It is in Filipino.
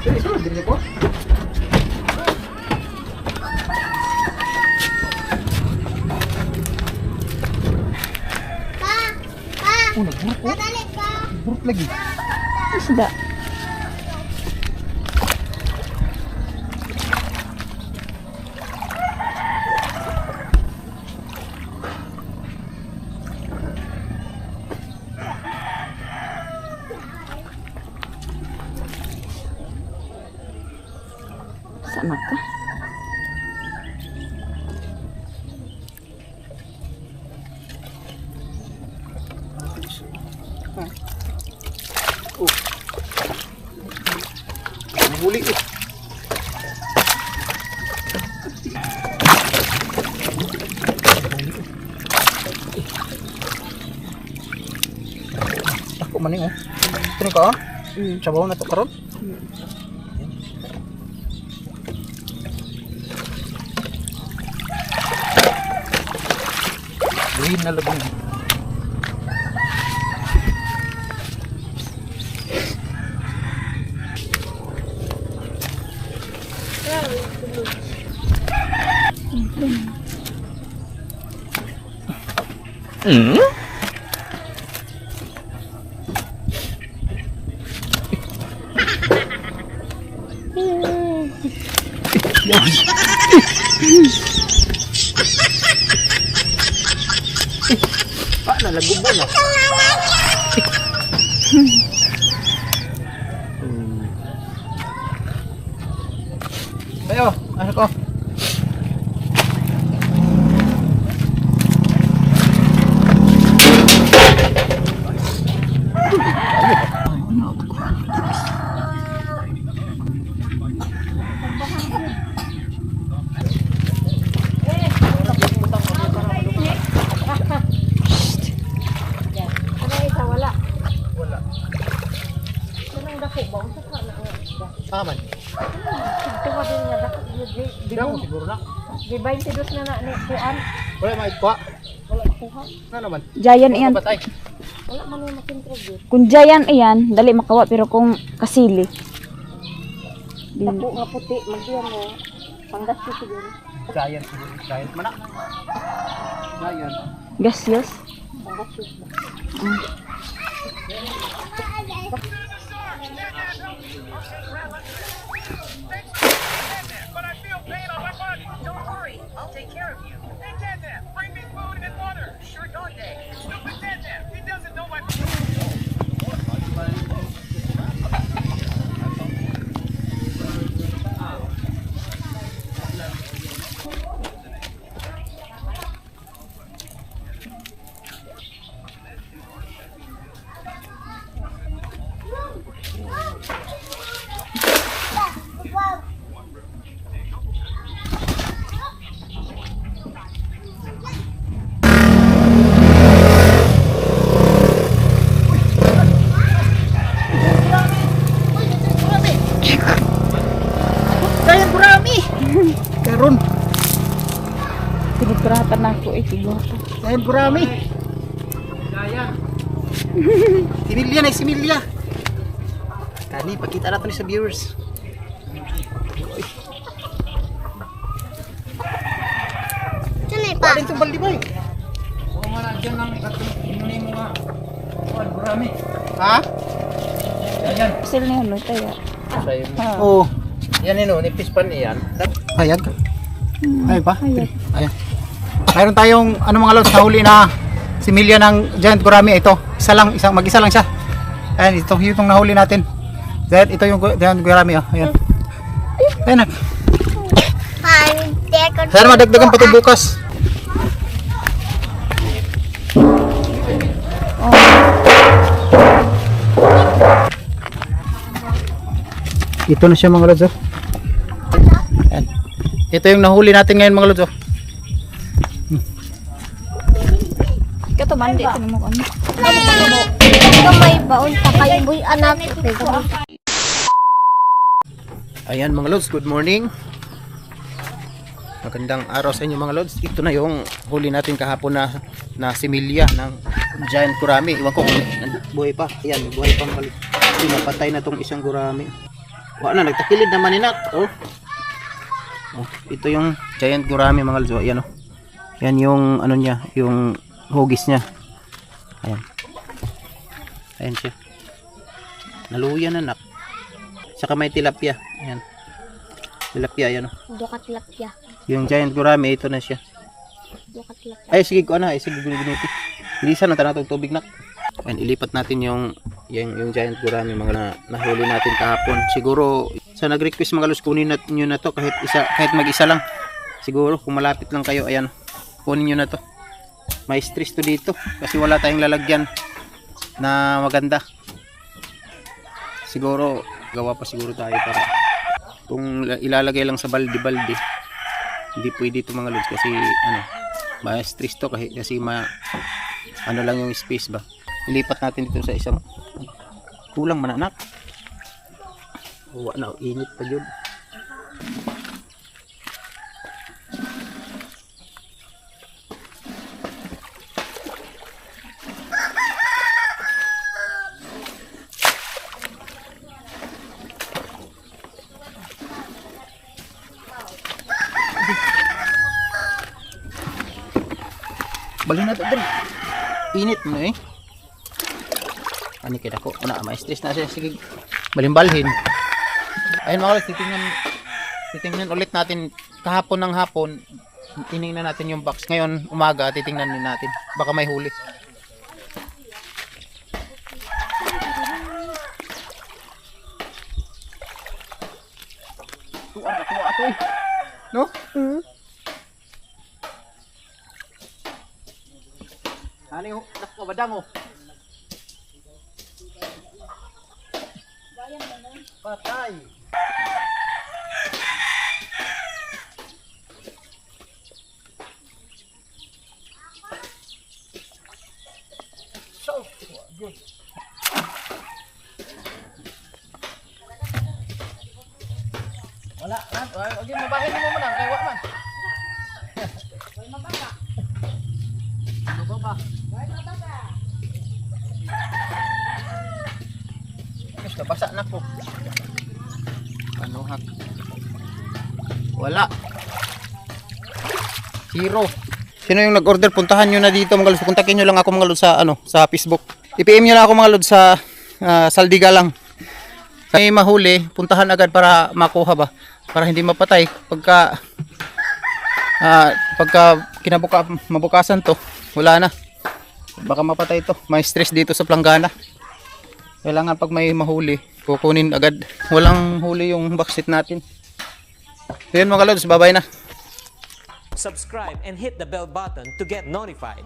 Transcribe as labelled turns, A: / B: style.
A: Sige, dili ko. Oh, nagburot ko. Nagburot lagi.
B: Isda. Sama ka?
A: Oh. Nahuli ko. Ako maning oh. Kini ka? Sabaw na to karon. Green na lagun. Nalagubo na. Ayo, ano ko? Aman.
C: Tuwa din nga dapat
A: Di na mo siguro na.
C: di 22 na ni kuan.
A: Wala maikuha.
C: Wala kuha.
A: Na naman.
B: Giant iyan.
A: Patay.
C: Wala man yung makintribute.
B: Kung giant iyan, dali makawa. Pero kung kasili, di.
C: Tapo nga puti magdiyan mo. Panggas ko siguro.
A: Giant siguro. Giant mana? Giant.
B: Gaseous.
C: Panggas ko.
D: But I feel pain on my body. Don't worry, I'll take care of you. Hey, Deadman, bring me food and water. Sure, Dante. Stupid Deadman, he doesn't know my...
A: Giant gurami. Karon.
B: Pinagkuratan na ako eh. Siguro.
A: Giant gurami. Giant. Similya na similya. Kani pakita natin sa viewers.
C: Tunay
A: Pa rin itong baldi ba eh?
E: Oo nga na, dyan lang inunin mo nga. Kuwan, gurami.
A: Ha?
E: Yan.
B: Sil na yun, no? Tayo.
E: Sa'yo.
A: Oo.
E: Yan nipis pa niyan.
A: Hayag. Ay pa?
B: Hayag.
A: Ayan. Mayroon tayong ano mga lods nahuli na similya ng giant gurami ito. Isa lang, mag-isa lang siya. Ayan, itong nahuli natin. Then ito yung giant gurami oh. Ayan. Ayan na. Sana madagdagan pa ito bukas. Ito na siya mga lods oh. Ayan. Ito yung nahuli natin ngayon mga lods oh.
B: Kato man, di ito mo kami.
C: Ito may baon pa kayo boy anak.
A: Ayan mga lods, good morning. Magandang araw sa inyo mga lods. Ito na yung huli natin kahapon na similya ng giant gurami. Iwan ko kung buhay pa. Ayan, buhay pa mga lods. Napatay na tong isang gurami. Wala na, nagtakilid naman inak. Oh. Oh, ito yung giant gurami mga lods. Ayan oh. Yan yung ano niya, yung hugis niya. Ayan. Ayan siya. Naluyan anak. Saka may tilapia. Ayan. Tilapia yan oh.
C: Dukat lapya.
A: Yung giant gurami, ito na siya.
C: Dukat lapya.
A: Ay, sige ko na. Ay, sige guniti. Bilisan na tanatong tubig nak. Ayan, ilipat natin yung giant gurami mga nahuli natin kahapon. Siguro, sa nag-request mga lods, kunin nyo na to kahit mag-isa lang. Siguro, kung malapit lang kayo, ayan, kunin nyo na to. May stress to dito kasi wala tayong lalagyan na maganda. Siguro, gawa pa siguro tayo para kung ilalagay lang sa balde-balde, hindi pwede ito mga lods kasi ano, may stress to kasi ano lang yung space ba. Ilipat natin dito sa isang kulang man anak. Uwa na, init pa yun. Bali na ito din. Init mo eh. Ani kaya ko na ma-stress na siya. Sige, balimbalhin. Ayun mga guys, titingnan ulit natin kahapon ng hapon. Tiningnan natin yung box. Ngayon umaga titingnan din natin. Baka may huli. Tuwa ito eh. No? Ano yung nakabadang oh. Patay. So good. Wala man. Okay, mabahin mo muna kay wa man. Mababa. Guys, nabasa na po. Ano hak? Wala. Zero. Sino yung nag-order? Puntahan nyo na dito mga lods. Kontakin nyo lang ako mga lods sa sa Facebook. I-PM nyo lang ako mga lods sa Saldiga lang. May mahuli, puntahan agad para makuha ba? Para hindi mapatay pagka mabukasan to, wala na. Baka mapatay to. May stress dito sa planggana. Kailangan pag may mahuli, kukunin agad. Walang huli yung backseat natin. So yun mga lods, bye-bye na.
F: Subscribe and hit the bell button to get notified.